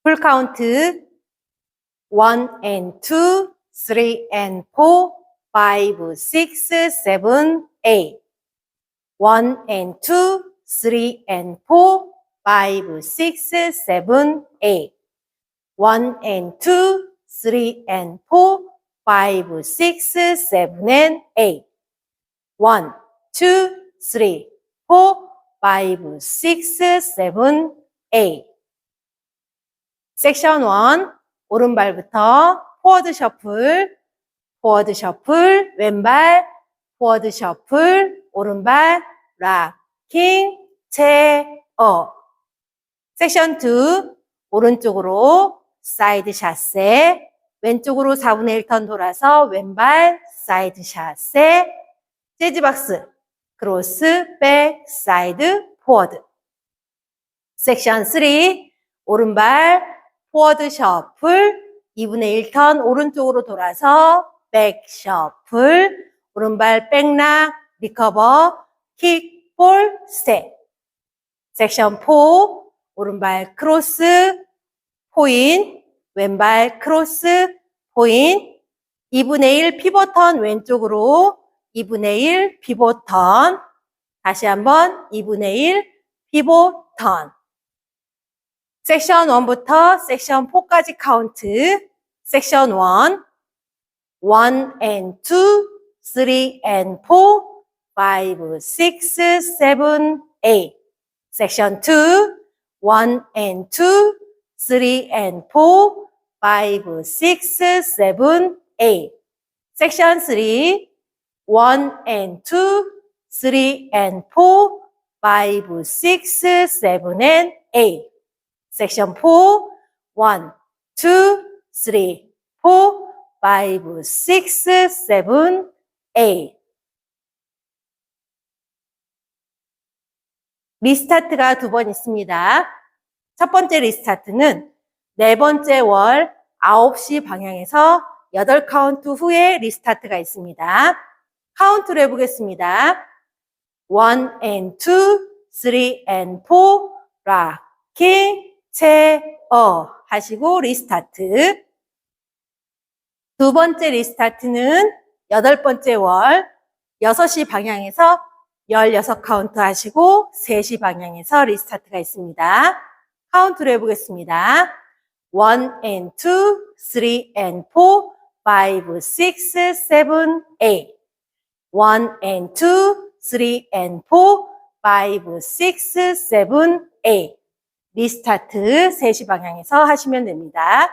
풀 카운트 1 and 2, 3 and 4, 5, 6, 7, 8. 1 and 2, 3 and 4, 5, 6, 7, 8. 1 and 2, 3 and 4, 5, 6, 7, and 8. 1, 2, 3, 4, 5, 6, 7, 8. 섹션 1, 오른발부터 포워드 셔플, 포워드 셔플, 왼발, 포워드 셔플, 오른발, 락킹, 체어. 섹션 2, 오른쪽으로 사이드 샷세, 왼쪽으로 4분의 1턴 돌아서 왼발 사이드 샷세, 재즈박스, 크로스, 백, 사이드, 포워드. 섹션 3, 오른발, 포워드 셔플, 2분의 1턴 오른쪽으로 돌아서 백 셔플, 오른발 백락, 리커버, 킥, 볼, 스텝. 섹션 4, 오른발 크로스, 포인, 왼발 크로스, 포인, 2분의 1 피벗 턴 왼쪽으로 2분의 1 피벗 턴, 다시 한번 2분의 1 피벗 턴. 섹션 1부터 섹션 4까지 카운트. 섹션 1, 1 and 2, 3 and 4, 5, 6, 7, 8. 섹션 2, 1 and 2, 3 and 4, 5, 6, 7, 8. 섹션 3, 1 and 2, 3 and 4, 5, 6, 7, and 8. 섹션 4, 1, 2, 3, 4, 5, 6, 7, 8. 리스타트가 2번 있습니다. 첫 번째 리스타트는 네 번째 월 9시 방향에서 8카운트 후에 리스타트가 있습니다. 카운트를 해보겠습니다. 1 and 2, 3 and 4, 락킹, 체어 하시고 리스타트. 두 번째 리스타트는 8번째 월 6시 방향에서 16카운트 하시고 3시 방향에서 리스타트가 있습니다. 카운트를 해보겠습니다. 1 and 2, 3 and 4, 5, 6, 7, 8. 1 and 2, 3 and 4, 5, 6, 7, 8. 리스타트 3시 방향에서 하시면 됩니다.